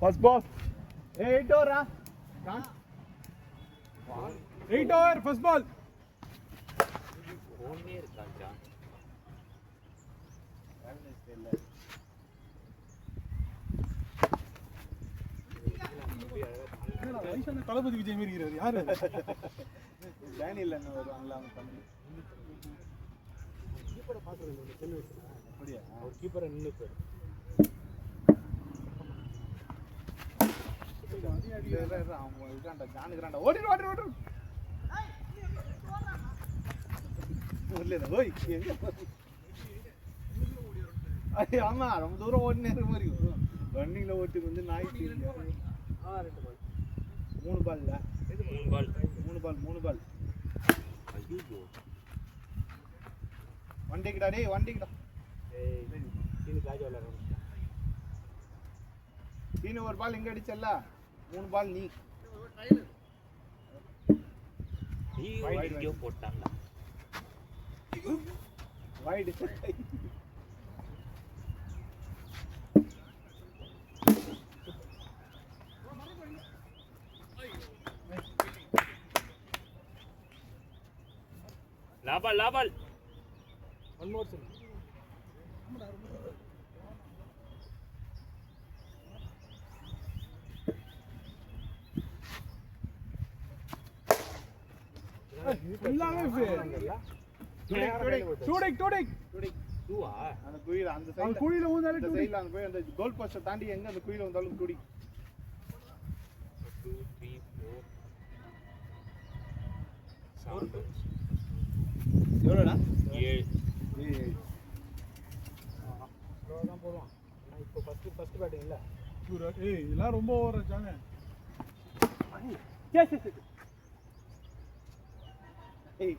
First ball. 8 over. 8 over. First ball. தளபதி விஜய் மாரி இருக்கிறார். யாரு? டேனியல் என்ன வருவாங்களா அவங்க தம்பி. கீப்பரை பாக்குறது செல்லு வச்சு. அப்படியே ஒரு கீப்பரை நின்னு போய். அவன் இருக்கான்டா ஜானுக்குறான்டா. ஓடிடு ஓடிடு ஓடிடு. ஓடல ஓய் எங்க ஐயா ஆமா ரொம்ப தூரம் ஓடினே இருக்க மாதிரி ரன்னிங்ல ஓட்டி வந்து நாய் ரெண்டு பால் 3 பால்ல 3 பால் ஐயோ வண்டிக்குடா டேய் வண்டிக்குடா ஏய் சீனு காஜ் விளையாடுறான் சீனு ஒரு பால் எங்க அடிச்சல்ல 3 பால் நீ வைட் போட்டான்டா wide Labal. One more thing. அந்த குயில அந்த சைடுல குயில ஊந்தாலே அந்த சைடுல அந்த போய் அந்த கோல் போஸ்ட் தாண்டி எங்க அந்த குயில வந்தாலும் குடி 2 3 4 எவ்வளோடா 7 தான் போடுவான் இப்போ ஃபர்ஸ்ட் பேட்டிங் இல்ல ஏய் இதெல்லாம் ரொம்ப ஓவர் ஆச்சாங்க ஏய்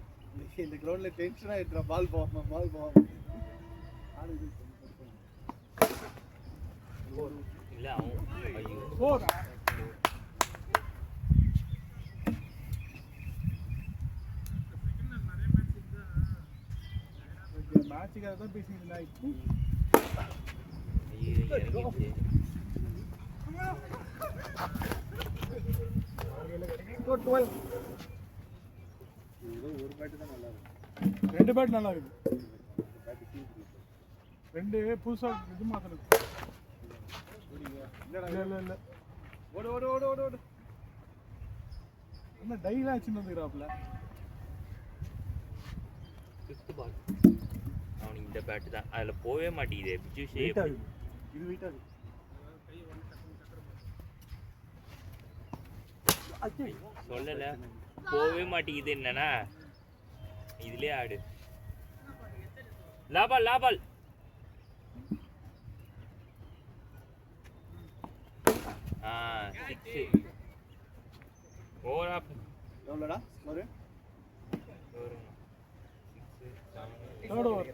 இந்த கிரவுண்ட்ல டென்ஷனா இருக்குற பால் போவாம இல்ல ஐயோ போர் மேட்சுக்கு அதான் பேசிட்டு இருந்தா ஐயோ இறங்கிடுச்சு 12 ஒரு பேட் தான் நல்லா இருக்கு ரெண்டு பேட் நல்லா இருக்கு ரெண்டு புதுசா இது மாத்தணும் இல்ல ஓடு என்ன டைலா சின்னதுறாப்ல 5th பால் அவன் இந்த பேட் தான் அதுல போவே மாட்டேங்குது பிஜு ஷேப் இது வெயிட்டா இருக்கு சொல்லல போவே மாட்டேங்குது என்னன்னா இதுலயே ஆடு லாபால் ஆ 6 ஓவர் ஆப் எவ்வளோடா ஸ்கோர் 6 7 தேர்ட் ஓவர்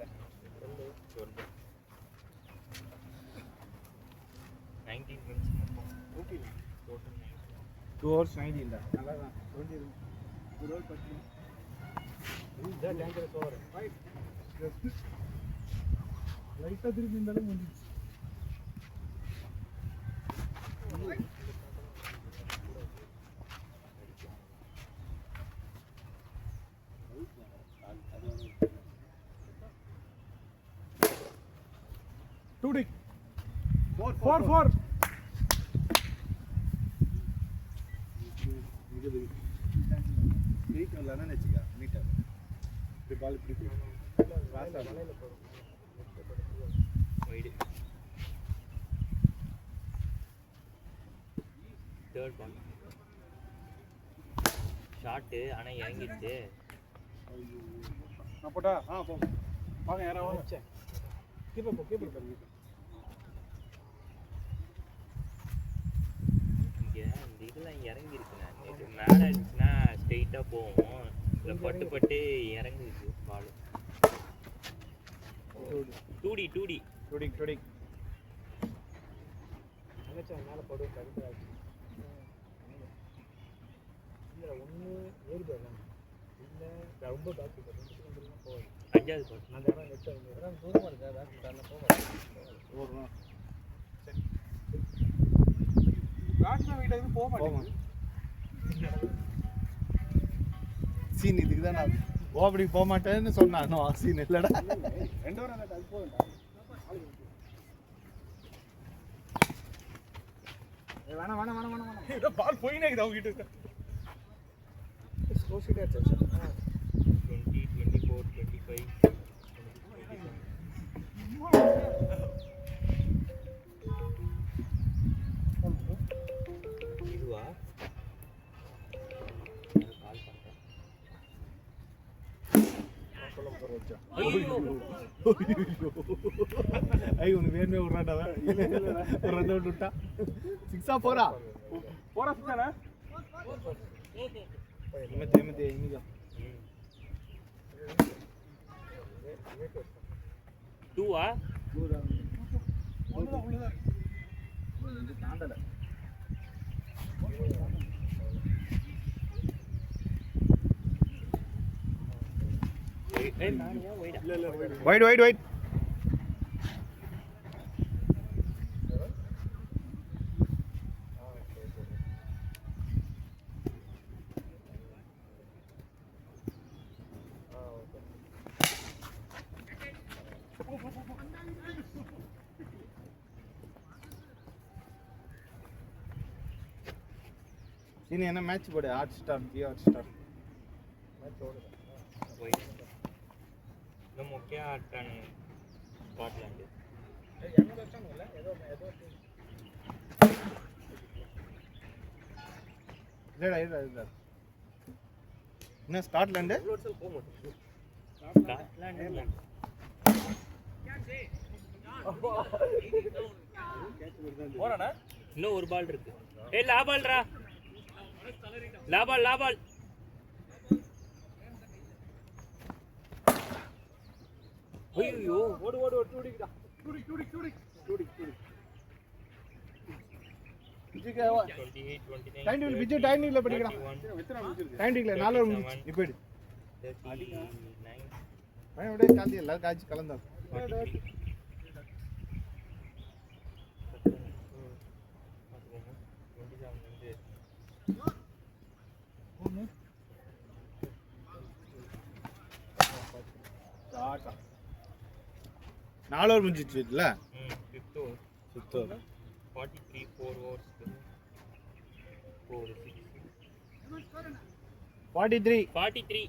19 runs மொத்தம் ஓகே டோட்டல் 2 hours 19 டா நல்லா தான் 20 ஒரு ஓவர் 10 இது டேஞ்சரஸ் ஓவர் ரைட் லைட்டா திருப்பி இருந்தாலும் முடிஞ்சிச்சு Tudik 4 மீட் வரலன்னா நினைச்சுக்க மீட்டர் இப்படி பால் இப்படி ராசா மலையில போறோம் வைட் தேர்ட் பால் ஷாட் ஆனா இறங்கிடுச்சு நான் போட்டா போ வாங்க யாரா வாங்க கீப்பர் பண்ணி இங்க இந்த இதெல்லாம் இறங்கி இருக்குண்ணா மேல இருந்துச்சுன்னா ஸ்ட்ரெயிட்டா போவோம் இல்லை பட்டு இறங்குது பால் டூடி நினைச்சா மேலே போடு கருப்பாச்சு இல்லை ஒன்று ஏறி போயிடலாம் இல்லை ரொம்ப பேக் போகுது 5வது பால் அந்த இடம் நெட் தூரமாக இருக்கா பேக் போகாது சீன் இதுக்கு தான் நான் ஓபடி போக மாட்டேன்னு சொன்னானோ சீன் இல்லடா. 2 ஓவர் அந்த அது போறடா. வேணா. ஏதோ பால் போயினே இருக்குது அவங்க கிட்ட. ஸ்லோ ஷீட் ஆச்சு. 20, 24, 25. இதுவா? ஐயோ உனக்கு வேணுமே விட்றாண்டா ஒரு ரன் அவுட் விட்டா. 6-ஆ 4-ஆ? 4-ஆ 6-ஆ? நிமித்தி இன்னிக்கா 2-ஆ? தாண்டல. Wide. இனி என்ன மேட்ச் போடு? Hot star, Jio hot star match ஓடுது. இந்த முக்கிய ஆட்டானு ஸ்காட்லாண்ட். என்ன வெச்சாங்கல? ஏதோ இல்லடா. என்ன ஸ்காட்லாண்ட்? ஸ்காட்லாண்ட். போறானே? இன்னும் ஒரு பால் இருக்கு. ஏய் லாபால்ரா. லாபால். ஐயோ ஓடு டூடிடா. டூடி. விஜய்க்கு 28, 29. டைம் டேபிள் விஜய் டைம் டேபிள்ல படிக்கறான். டைம் டேபிள்ல 4 ஓவர் முடிஞ்சு. இப்போ எடு. 39. அப்படியே காந்தி எல்லாரும் காய்ச்சி கலந்தா. 43. 4 ஓவர் முடிஞ்சிச்சு இல்ல? 5th over. 5th over. 43, 4 overs. 4, 6. 43.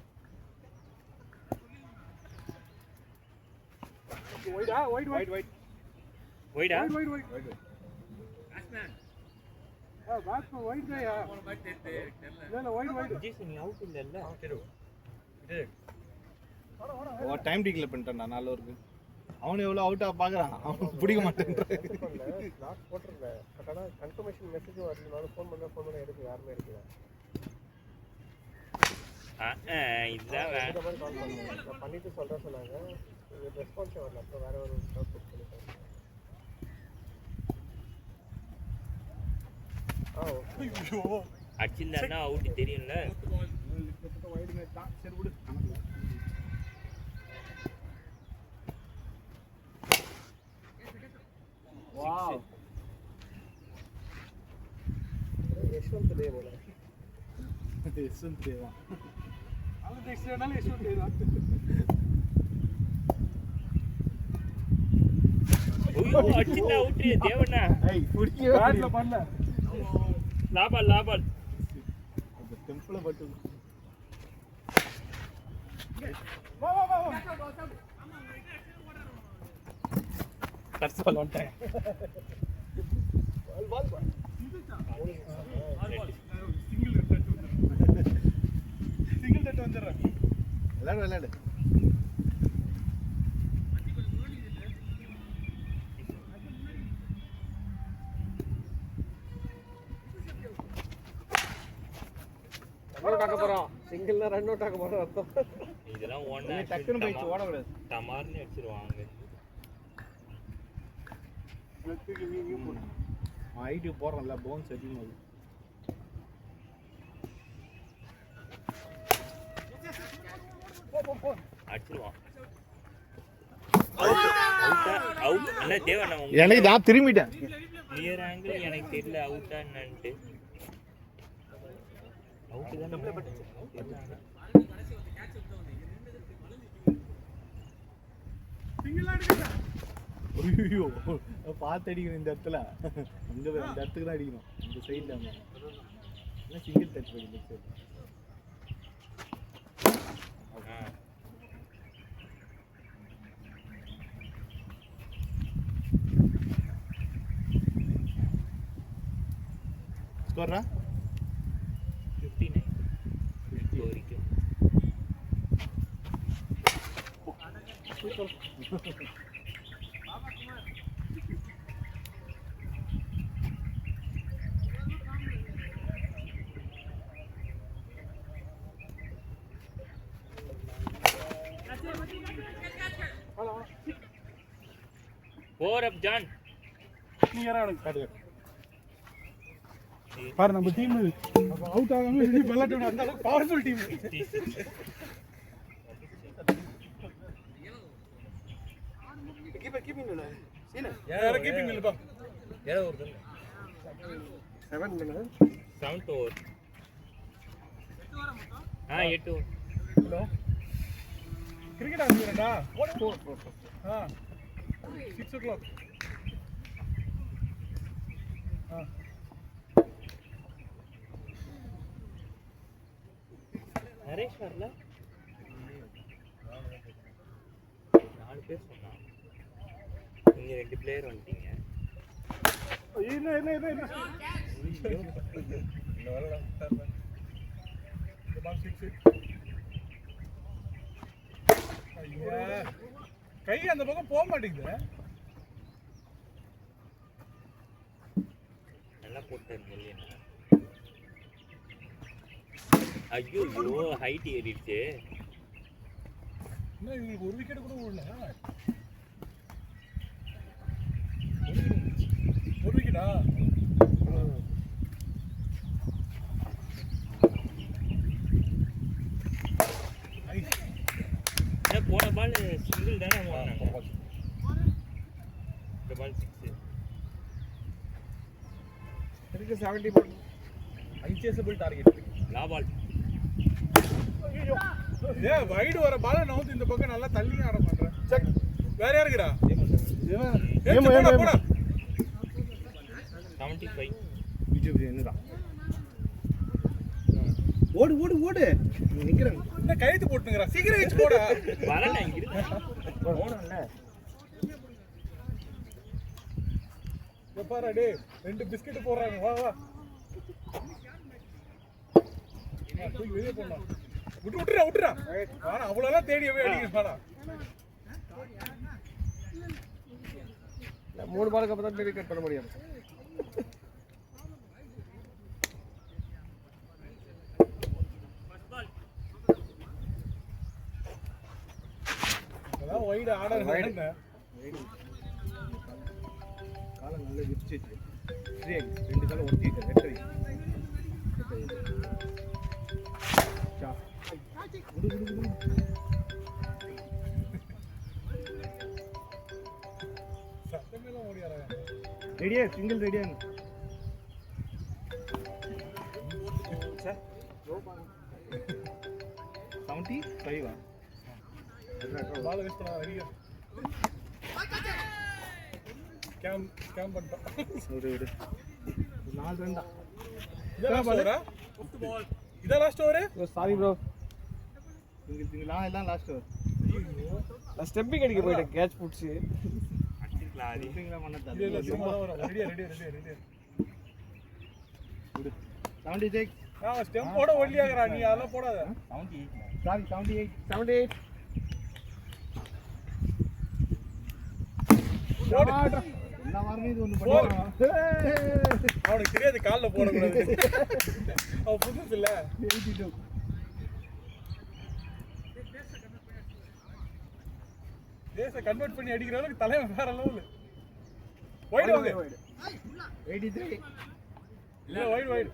Wide. Wide-ஆ? Batsman wide guy. இல்ல wide. ஜிசி நீ அவுட் இல்லல்ல? ஓ டைம் டிக்ளேர் பண்ணிட்டான்டா 4 ஓவருக்கு. அவன் எவ்வளவு அவுட்டா பாக்குறான். அவன் பிடிக்க மாட்டேன்றான். லாஸ்ட் போட்றல. பட் ஆனா கன்ஃபர்மேஷன் மெசேஜ் வரலனால ஃபோன் பண்ண எடுக்க யாருமே எடுக்கல. இதான் நான் பண்ணிட்டு சொல்றேன் சொன்னாங்க. ரெஸ்பான்ஸ் வரல. அப்ப வேற ஒரு ஸ்டாப் பண்ணிட்டாங்க. ஐயோ அடிச்சிருந்தானா அவுட் தெரியும்ல. வைட் மேட்ச் தான். சரி விடு. வாவ். यशवंत देव बोला. यशवंत देवा. alla dexternalle यशवंत देवा. ஓ அடிச்சிட்டா அவுட் தேவனா. ஏய் புடிக்கவே பேட்ல பண்ணல. லாபால். அந்த டெம்பிள் பட்டு. வா. That's all on time. Ball. Single touch வந்துறா. விளையாடு. ரன் அவுட் ஆக போறோம். சிங்கிள்ல ரன் அவுட் ஆக போறோம் அர்த்தம். இதெல்லாம் ஒண்ணா டக்குன்னு போய் ஓட கூடாது. டமார்னு அடிச்சிருவாங்க. ஐடி போடுறோம்ல பவுன்ஸ் அடிக்கும்போது அடிச்சிருவான். அவுட் அண்ணா தேவண்ணா எனக்கு நான் திரும்பிட்டேன். கிளியர் ஆங்கிள் எனக்கு தெரியல அவுட்டா என்னன்ட்டு. அவுட்டு தான் நம்மளே பட்டுச்சு. ஐயோ பார்த்து அடிக்கணும் இந்த இடத்துல. அங்கே அந்த இடத்துக்கு தான் அடிக்கணும். இந்த சைடில் அங்கே சிங்கிள் டச் பண்ணி சரி. ஸ்கோரா 59 வரைக்கும். Four up, John. நீ யாரா காட்டு பாரு நம்ம டீம் அவுட் ஆகாம இது விளையாட்டு அந்த அளவுக்கு பவர்ஃபுல் டீம். கீப்பிங் இல்ல சீன யார கீப்பிங் இல்ல பா யார ஒரு 7 இல்ல 7 ஓவர். 8 ஓவர். ஹலோ கிரிக்கெட் ஆடுறீங்கடா 4 6 o'clock. நரேஷ் வரல. 4 பேர் சொன்னான். நீங்க 2 பிளேயர் வந்துட்டீங்க. என்ன வரல. இந்த பால் 6. ஐயா கை அந்த பக்கம் போக மாட்டேங்குது. நல்லா போட்டாரு இல்லையா? ஐயோ ஹைட் ஏறிடுச்சு. என்ன இவங்களுக்கு ஒரு விக்கெட் கூட ஓடல. ஒரு விக்கெட்டா? போன பால் சிங்கிள் தானே ஓடுனாங்க. இந்த பால் 6. எனக்கு 70 பால் அன்சேசபிள் டார்கெட். லா பால். ஏ வைடு வர பால் நவுத்து இந்த பக்கம் நல்லா தள்ளி ஆட மாட்டேன். செக் வேற யாருக்குடா? போடா 75. பிஜேபி என்னடா ஓடு ஓடு ஓடு நிக்கிறேன். என்ன கைத்து போட்டுங்கறா சீக்கிரம் வெச்சு போடா. வரல இங்க இருக்கு. ஓடல பாரு டேய் 2 பிஸ்கட் போடுறாங்க. வா வா போய் வெளிய போடலாம். விட்டுறா ஆனா அவ்வளவுலாம் தேடியவே அடிக்கறாடா. 3 பாலுக்கு அப்புறம் தான் விக்கெட் பண்ண முடியும். அதான் வைடு ஆர்டர் வைடுங்க. கால நல்ல விரிச்சிச்சு. சரி 2 கால ஒட்டிட்டு வெட்டரி. சா குடு சத்தமேல ஓடியாரா. ரெடியா சிங்கிள் ரெடியா சார் 75 பால் வேஸ்ட் பண்ணா ரெடியா. ஸ்கேம் பண்ணிட்டோம். ஒரு 4 ரன் தான். இதெல்லாம் பாலா இத last over. Sorry bro, single நான் எல்லாம் லாஸ்ட் ஓவர். நான் ஸ்டெப்பிங் அடிக்க போயிட்டேன். கேட்ச் புடிச்சு அடிக்கலாம். அது சிங்கிளா பண்ணதா. இல்ல சும்மா வர ரெடியா. குடு 76. ஸ்டெம் போட ஒல்லியாகறா நீ அதெல்லாம் போடாத. 78 சாரி 78 போடு. எல்லா வாரமே இது ஒன்னு பண்ணுவான். அவனுக்கு தெரியாது கால்ல போட கூடாது. அவ புதுசு இல்ல. 82 தேச கன்வர்ட் பண்ணி அடிக்கிற அளவுக்கு தலைவன் வேற லெவல். வைடு வாங்க. 83 இல்ல வைடு.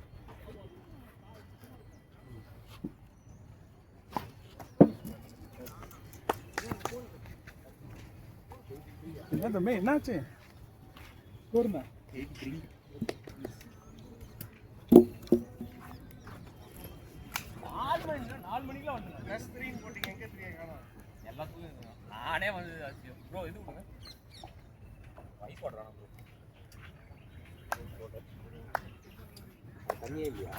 என்ன தம்பி என்னாச்சு? ஸ்கோர்னா 83. 4 மணிக்குலாம் வந்துட்டேன். ப்ளஸ் 3 போட்டீங்க, எங்கே 3 காணோம்? எல்லாத்துக்கும் நானே வந்து ப்ரோ இது கொடுங்க. வைஸ் போடுறான் ப்ரோ. தண்ணியே இல்லையா?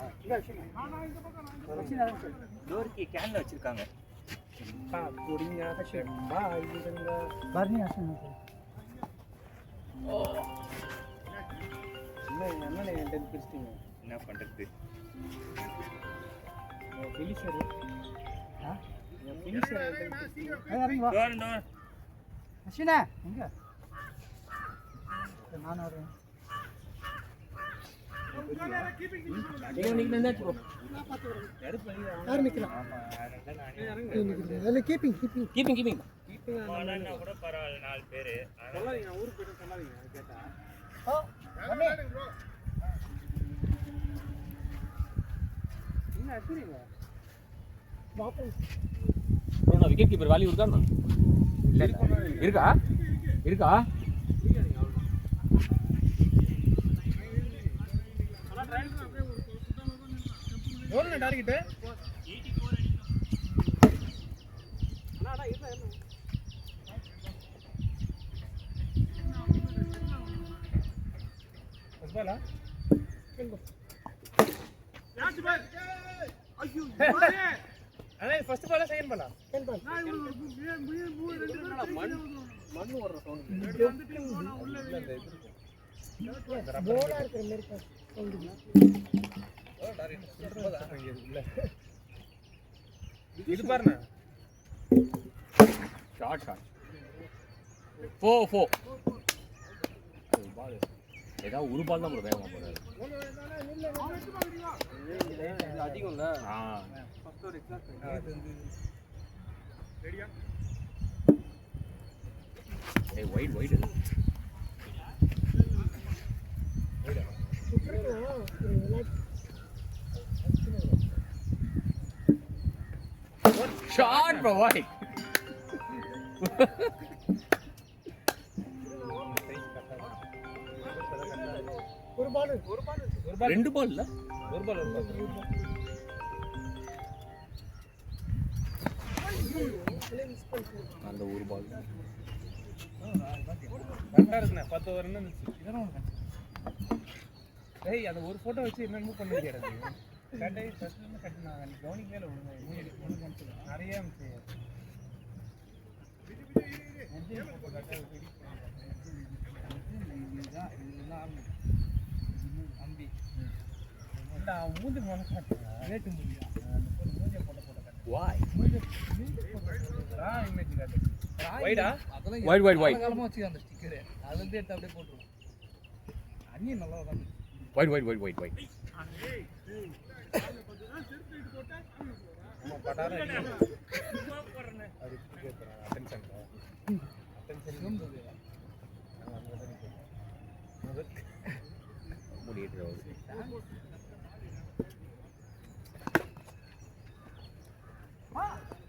டோருக்கு கேன்ல வச்சிருக்காங்க. என்ன பண்றது? கூட பரவாயில்ல 4 பேரு. ஊருக்கு போயிட்டு சொல்லாதீங்க கேட்டா ப்ரோ நான் விக்கெட் கீப்பர் வேல்யூ இருக்கா? இருக்கா இருக்கா? எவ்வளோ target? First Bala second Bala? மண்ணு ஓடுற சவுண்ட் இது பாருண்ணா ஷார்ட் 4 பால் ஏதாவது ஒரு பால் தான் வேகமா போறாரு. அதிகம்ல வைட் shot bro wide ரெண்டு பால் இல்ல ஒரு பால் அந்த ஒரு பால் கரெக்டா இருக்குண்ணே 10 ஓவர் என்ன இதெல்லாம் ஏய் அந்த ஒரு போட்டோ வச்சு என்ன மூவ் பண்ண முடியாது கட்டை ஃபர்ஸ்ட்ல இருந்து கட்டினாங்க நீ கவனிக்கவே இல்ல ஒழுங்கா நிறைய அம்பி மூஞ்சி போன ரேட்டு முடியா மூஞ்சி போட்ட வாய் இமேஜ் காட்டு வைடா அதெல்லாம் வைட் காலமா வச்சு அந்த ஸ்டிக்கர் அதுல இருந்து எடுத்து அப்படியே போட்டுருவோம் அண்ணி நல்லா உட்கார்ந்து வைட் ஆமா பட்டார போறனே அது கேக்குறேன் அட்டென்ஷன் முடியல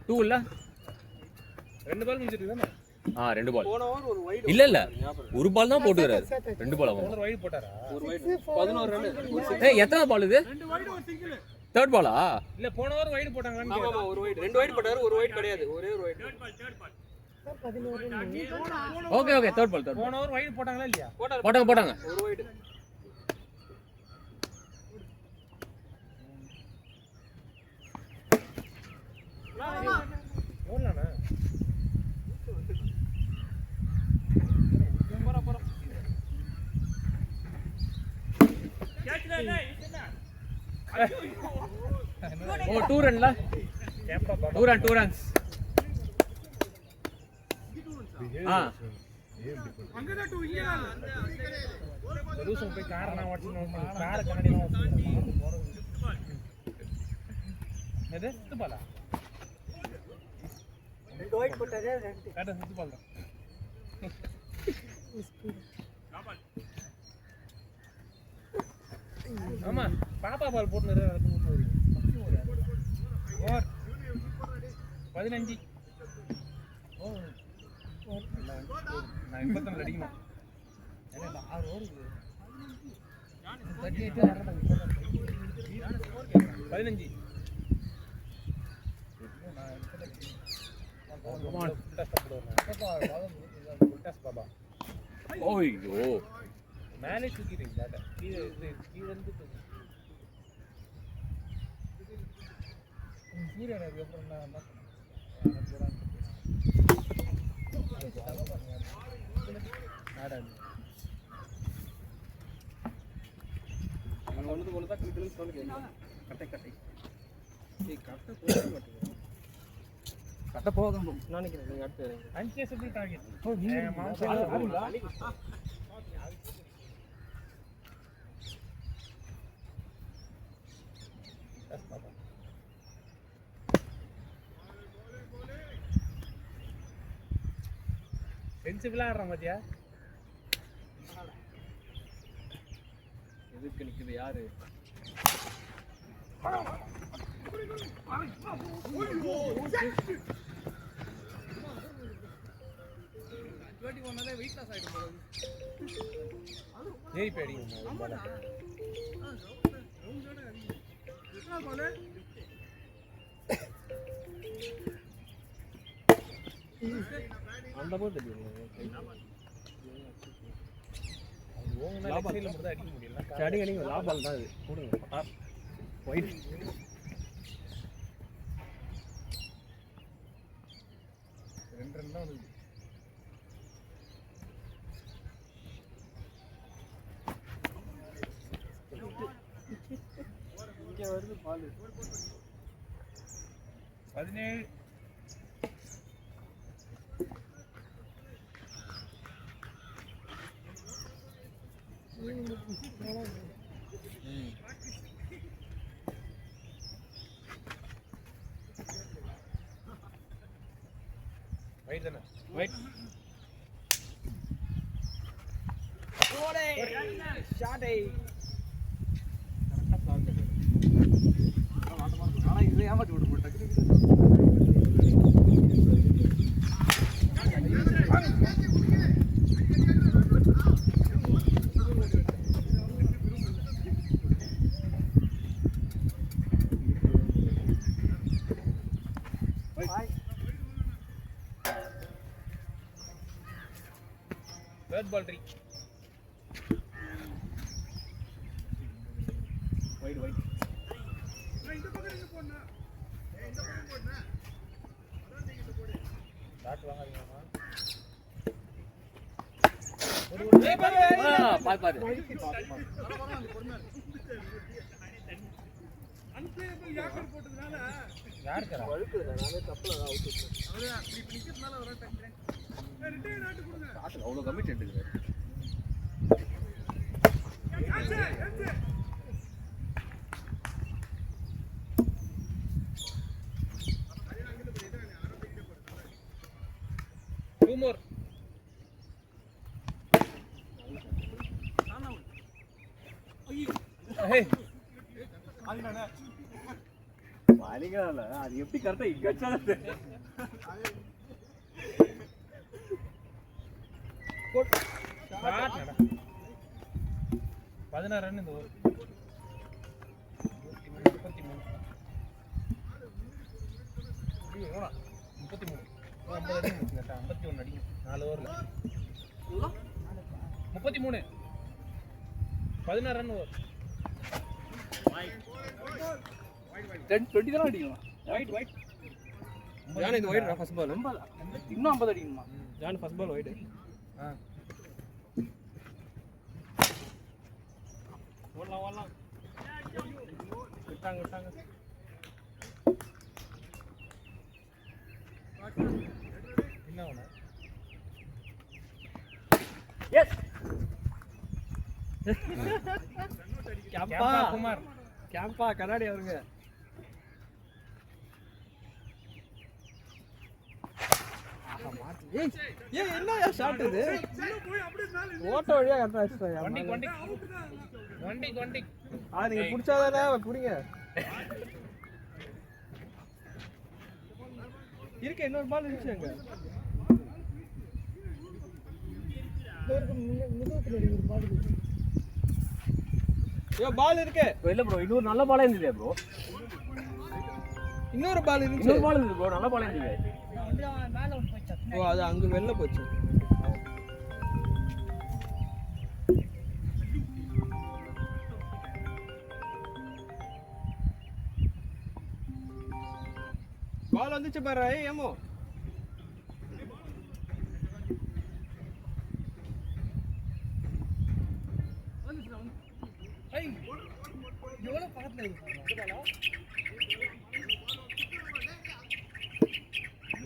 டூ இல்ல ரெண்டு பால் முடிச்சிருக்கானே ரெண்டு பால் போன ஓவர் ஒரு வைட் இல்ல ஒரு பால் தான் போட்டுறாரு ரெண்டு பால் அவன் ஒரு வைட் போட்டாரா ஒரு வைட் 11 ரன் ஏய் எத்தனை பால் இது ரெண்டு வைட் ஒரு சிங்கிள் தேர்ட் பாலா இல்ல போன ஓவர் வைட் போட்டாங்கன்னு ஆமா ஒரு வைட் ரெண்டு வைட் போட்டாரு ஒரு வைட் கிடையாது ஒரே ஒரு wide third ball 11 run okay third ball போன ஓவர் வைட் போட்டாங்களா இல்லையா போட்டாங்க ஒரு வைட் எவ்வளோண்ணா ஓ 2 ரன்ல 2 ரன்ஸ் அங்கதான் 2 இங்க ரூசம் போய் கார் நான் ஓட்டணும் கார் கண்ணாடி நான் ஓட்டணும் எது சுத்து பாலா ரெண்டு வைட் போட்டாரே ரெண்டு காட்ட சுத்து பால் தான் ஆமா பாப்பா பால் போட்டுனரு ஓவர் 15 ஓ நான் 23 அடிக்கணும் எனக்கு 6 ஓவர் 38 15 ஓய்யோ மேலே தூக்கிட்டீங்க பேட்டை கீழே இருந்து சூரியன் அதுக்கப்புறம் என்ன கட்ட போதும் நினைக்கிறேன் நீங்க அடுத்து அஞ்சே சொல்லி டார்கெட் சென்சிபிளா ஆடுறான் பாத்தியா எதுக்கு நிக்குது யாரு ஏறி பேடிங்க அந்த போது தெரியும் அடிக்க முடியல அடிங்க லாபால் தான் இது போடுங்க ஒயிட் ரெண்டு தான் வருது இங்கே வருது பால் 17 Wait then. Wait. Shot A. இது ஏமாத்தி விட்டு போட்டாங்க. Third ball three. Wide. Start வாங்காதீங்கமா. பாரு. அன்பிளேபிள் யாக்கர் போட்டதனால யார் கரா? வழுக்குதுடா நானே தப்பல அவுட் விட்டேன். அவரே இப்படி நிக்கிறதுனால வர டக்குறேன். ரிட்டையர் ஆட்டு கொடுங்க. ஆட்டு அவ்வளவு கமிட்டட் இருக்கு. Two more. Hey. ஆதினானே. மாலிங்கல அது எப்படி கரெக்ட்டா இங்கச்சானது. கோட். ஷாட் நட. 16 ரன் இந்த ஓவர். 33. 50 அடி முடிச்சிட்டா 51 அடி 4 ஓவர்ல 33 16 ரன் ஓவர் 20 தான் அடிக்கலாம் வைட் ஜான் இது வைட் ஃபர்ஸ்ட் பால் இன்னும் 50 அடிக்கணுமா ஜான் ஃபர்ஸ்ட் பால் வைட் ஓடலாம் விட்டாங்க என்ன ஆனா எஸ் கேம்பா குமார் கேம்பா கண்ணாடி அவருங்க ஏய் என்னயா ஷாட் இது ஓட்ட வழியா கரெக்டா அடிச்சாயா வண்டி நீங்க புடிச்சாதானே புடிங்க இருக்கு இன்னொரு பால் இருந்துச்சுங்க பால் இருக்கு இல்ல ப்ரோ இன்னொரு நல்ல பாலே இருந்தது ப்ரோ இன்னொரு பால் இருந்துச்சு ப்ரோ நல்ல பாலே இருந்தது ஓ அது அங்கே வெளில போச்சு. பால் வந்துச்சு பாரு. ஏமோ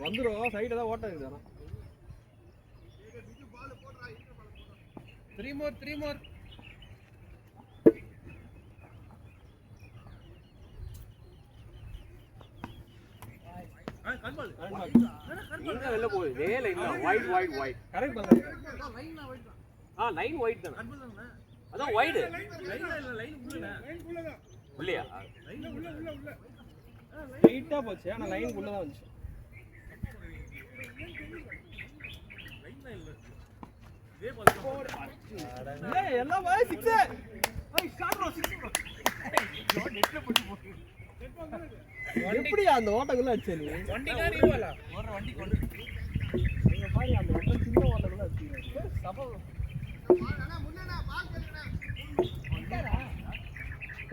வந்துடும். சைடில் தான் ஓட்டம் இருக்குது. த்ரீ மோர் வெளில போகுது. ஒயிட் கரெக்ட் பண்ண. லைன் ஒயிட் தானே. அதான் ஒயிட் இல்லையா? லைட்டா போச்சு. ஆனா லைன் உள்ள தான் வந்துச்சு. எல்லாம் பாய் 6. ஐ ஷாட் ப்ரோ 6 ப்ரோ. நெட்ல போட்டு எப்படி அந்த ஓட்டக்குள்ள அடிச்சே நீ? வண்டினா நீ போல. ஒரு வண்டி கொண்டு. நீங்க பாரு அந்த ஓட்ட சின்ன ஓட்டக்குள்ள அடிச்சீங்க. சப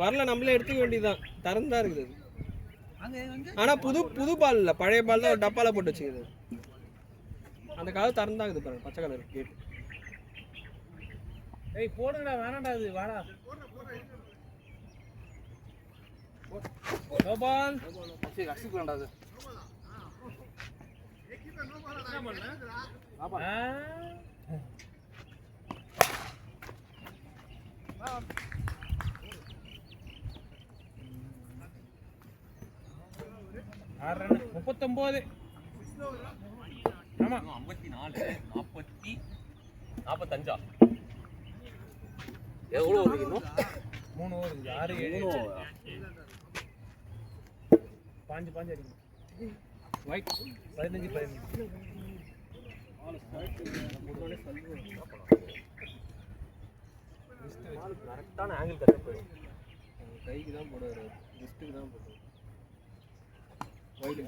வரல நம்மளே எடுத்துக்க வேண்டியதுதான். தரந்தா இருக்குது. ஆனா புது பால் இல்ல, பழைய பால் தான். ஒரு டப்பால போட்டு வச்சுக்குது. அந்த கால் தரந்தா இருக்குது பாருங்க, பச்சை கலர் கேட். ஏய் போடுங்கடா, வேணாம்டா அது. வாடா நோ பால். சரி அக்செப்ட் பண்ணடா அது. என்ன பண்ணல? ஆமா ஆறு ரன் 39. ஆமா 54 45 எவ்வளோ வருது இன்னும்? 3 ஓவர் 6 7 பாஞ்சு அடிக்கும். ஒயிட் 15 கரெக்டான ஆங்கிள் கட்ட போயிடும். கைக்கு தான் போடுவார், ரிஸ்ட்டுக்கு தான் போடுவார். ஒயிட்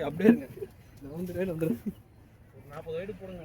அப்படியே இருங்க. வந்துடும். ஒரு 40 ஒயிட் போடுங்க.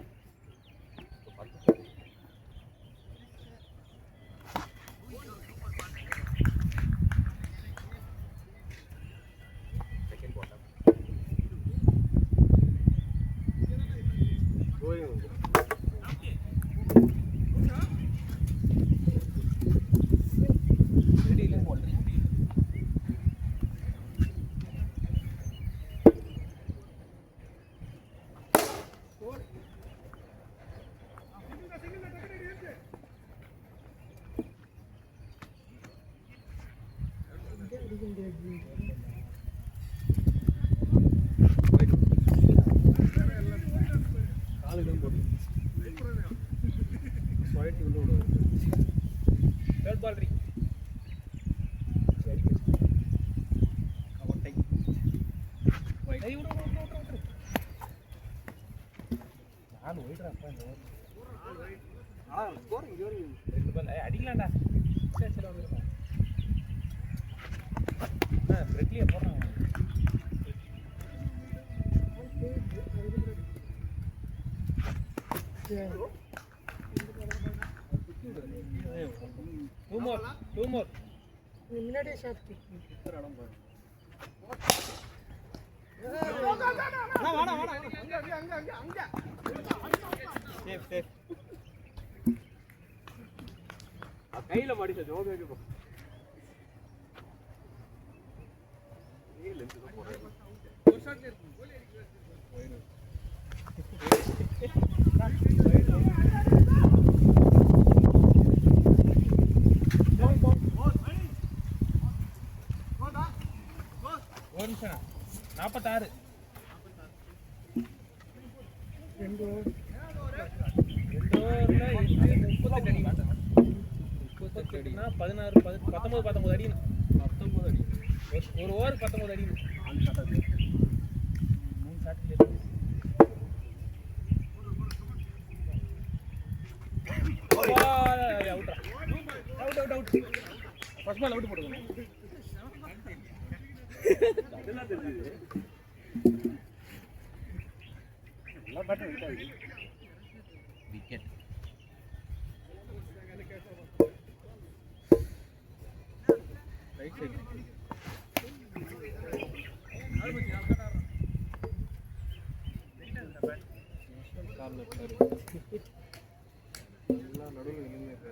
அடிக்கலாம்டா. பிரெட்லியே போடுறாங்க. டூ மோர் முன்னாடியே ஷாட் கையில மாடிச்ச ஜோக் வைக்கும். ஒரு ஷாட்ல இருக்கு. ஒரு நிமிஷம் 46 2 ஓவர்ல 38 அடி. 38 அடினா 16 19 அடி. 19 அடி. ஒரு ஓவர் 19 அடி. 4 ஷாட் அது. 3 ஷாட் இருக்கு. அவுட். ஃபர்ஸ்ட் பால் அவுட் போடுங்க. அதெல்லாம் தெரியுது. விக்கெட். ரைட் சைடு எல்லாம் நடுவில் நின்று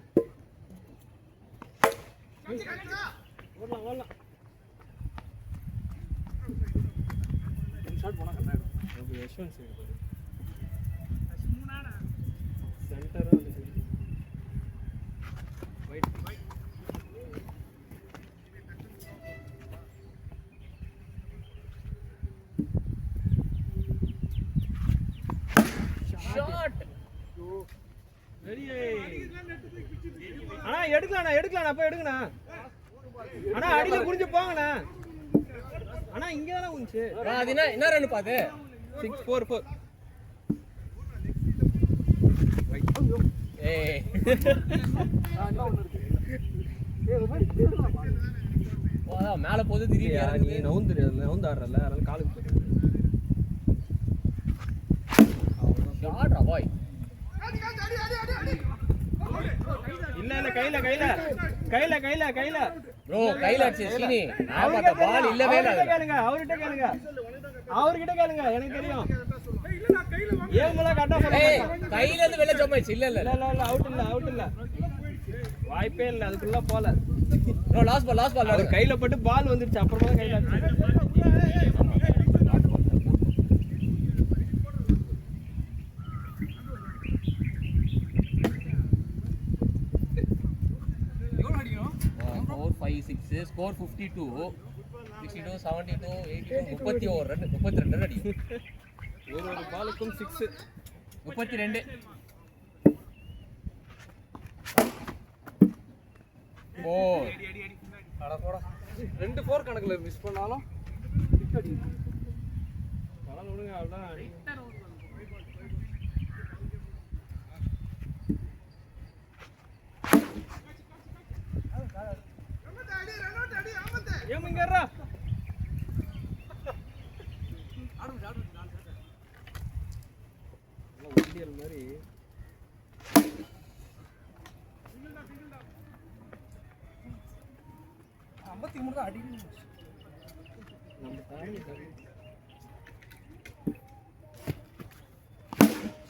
ஓடலாம் ஓடலாம். ஷாட் போனா கரெக்டா இருக்கும். யஷ்வந்த் சைடு பாரு. சென்டரா வந்து வைட் ஷாட். வெளியே. அண்ணா எடுக்கலாம் போய் எடுங்கண்ணா. அண்ணா அடியில குனிஞ்சு போங்கண்ணா. அண்ணா இங்க தானே குனிச்சு. அது என்ன ரன் பாத்து? 6-4. ஏய் வா மேல போகுது திடீர்னு நீ நவுந்து ஆடுறல அதனால காலுக்கு போயிடு. ஷாட் பாய். இல்ல கையில ப்ரோ கையில அடிச்சு சீனி. நான் பார்த்த பால் இல்லவே இல்ல. அவர்கிட்ட கேளுங்க எனக்கு தெரியும். ஏமல கரெக்ட்டா போடுங்க. கையில இருந்து வெளிய ஜம்ப் ஆயிச்சு. இல்ல அவுட் இல்ல வாய்ப்பே இல்ல அதுக்குள்ள போல. ப்ரோ லாஸ்ட் பால் அவர் கையில பட்டு பால் வந்துருச்சு அப்புறமா தான் கையில அடிச்சு. ஸ்கோர் 52 62 72 82 32 ரன் அடிக்கும். ஒரு பாலுக்கும் 6 32. ஓ அட போடா 2 4 கணக்குல மிஸ் பண்ணாலும் டிக் அடி. பலம் விடுங்க அவ்வளவுதான். ஏமங்கறா ஒண்டியல் மாதிரி அடி நம்ம தாண்டி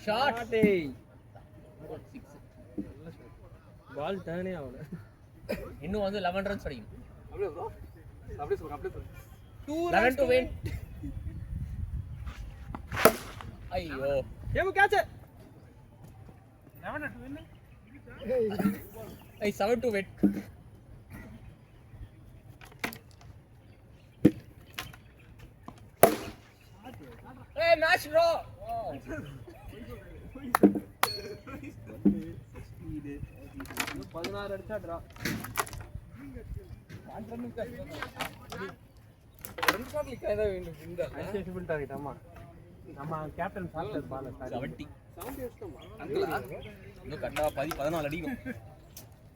ஷாட். பால் டர்னே ஆகல. இன்னும் வந்து 11 ரன்ஸ் அடிக்கும். அப்படியே ப்ரோ அப்படியே சொல்லு 11 to win. ஐயோ ஏமு கேட்ச் 11 to win. ஐ 7 to win. ஏய் மேட்ச் ப்ரோ. 16 அடிச்சா டிரா. நம்ம கேப்டன் சாப்பிட்டது பால் 70 இன்னும் கரெக்டா 14 அடிக்கும்.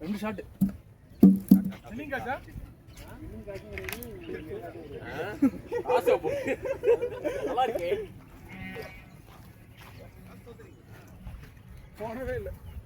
2 ஷாட். போனவே இல்லை.